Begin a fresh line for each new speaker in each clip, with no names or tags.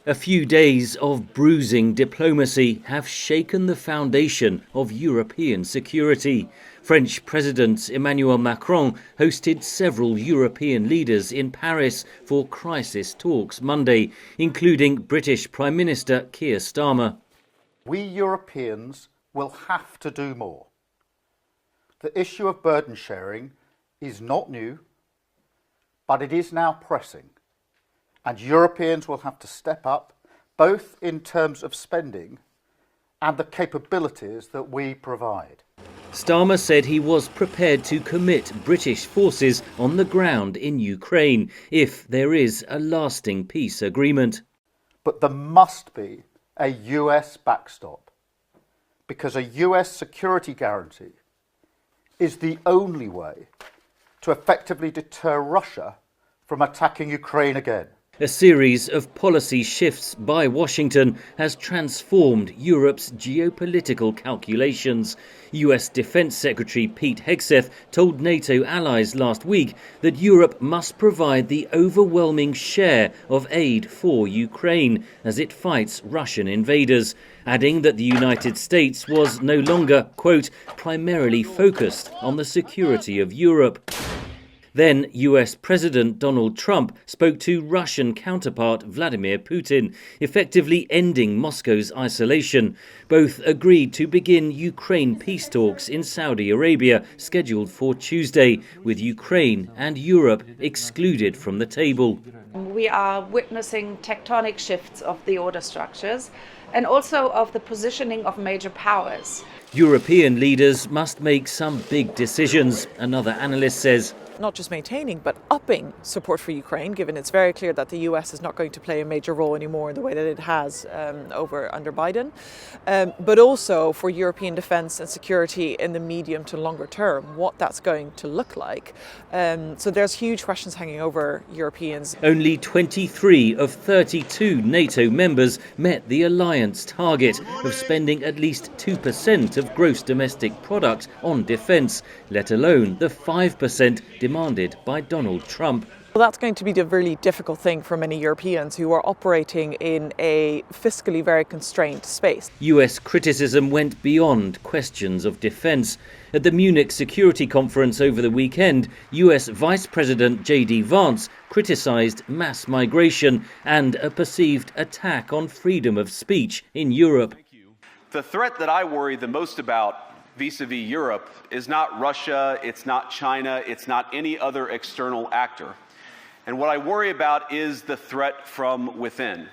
A few days of bruising diplomacy have shaken the foundation of European security. French President Emmanuel Macron hosted several European leaders in Paris for crisis talks Monday, including British Prime Minister Keir Starmer.
We Europeans will have to do more. The issue of burden sharing is not new, but it is now pressing. And Europeans will have to step up, both in terms of spending and the capabilities that we provide.
Starmer said he was prepared to commit British forces on the ground in Ukraine if there is a lasting peace agreement.
But there must be a US backstop, because a US security guarantee is the only way to effectively deter Russia from attacking Ukraine again.
A series of policy shifts by Washington has transformed Europe's geopolitical calculations. US Defense Secretary Pete Hegseth told NATO allies last week that Europe must provide the overwhelming share of aid for Ukraine as it fights Russian invaders, adding that the United States was no longer, quote, primarily focused on the security of Europe. Then US President Donald Trump spoke to Russian counterpart Vladimir Putin, effectively ending Moscow's isolation. Both agreed to begin Ukraine peace talks in Saudi Arabia, scheduled for Tuesday, with Ukraine and Europe excluded from the table.
We are witnessing tectonic shifts of the order structures and also of the positioning of major powers.
European leaders must make some big decisions, another analyst says.
Not just maintaining, but upping support for Ukraine, given it's very clear that the US is not going to play a major role anymore in the way that it has under Biden, but also for European defence and security in the medium to longer term, what that's going to look like. So there's huge questions hanging over Europeans.
Only 23 of 32 NATO members met the alliance target of spending at least 2% of gross domestic product on defence, let alone the 5% demanded by Donald Trump.
Well, that's going to be the really difficult thing for many Europeans who are operating in a fiscally very constrained space.
US criticism went beyond questions of defence. At the Munich Security Conference over the weekend, US Vice President J.D. Vance criticised mass migration and a perceived attack on freedom of speech in Europe.
The threat that I worry the most about vis-a-vis Europe is not Russia, it's not China, it's not any other external actor. And what I worry about is the threat from within,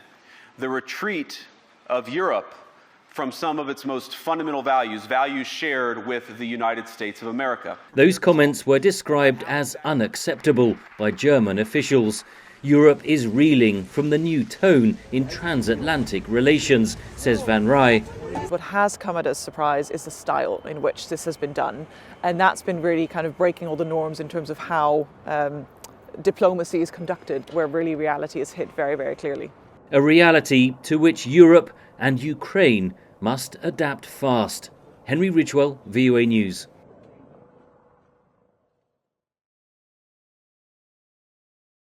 the retreat of Europe from some of its most fundamental values, values shared with the United States of America.
Those comments were described as unacceptable by German officials. Europe is reeling from the new tone in transatlantic relations, says Van Rij.
What has come as a surprise is the style in which this has been done. And that's been really kind of breaking all the norms in terms of how diplomacy is conducted, where really reality is hit very, very clearly.
A reality to which Europe and Ukraine must adapt fast. Henry Ridgwell, VOA News.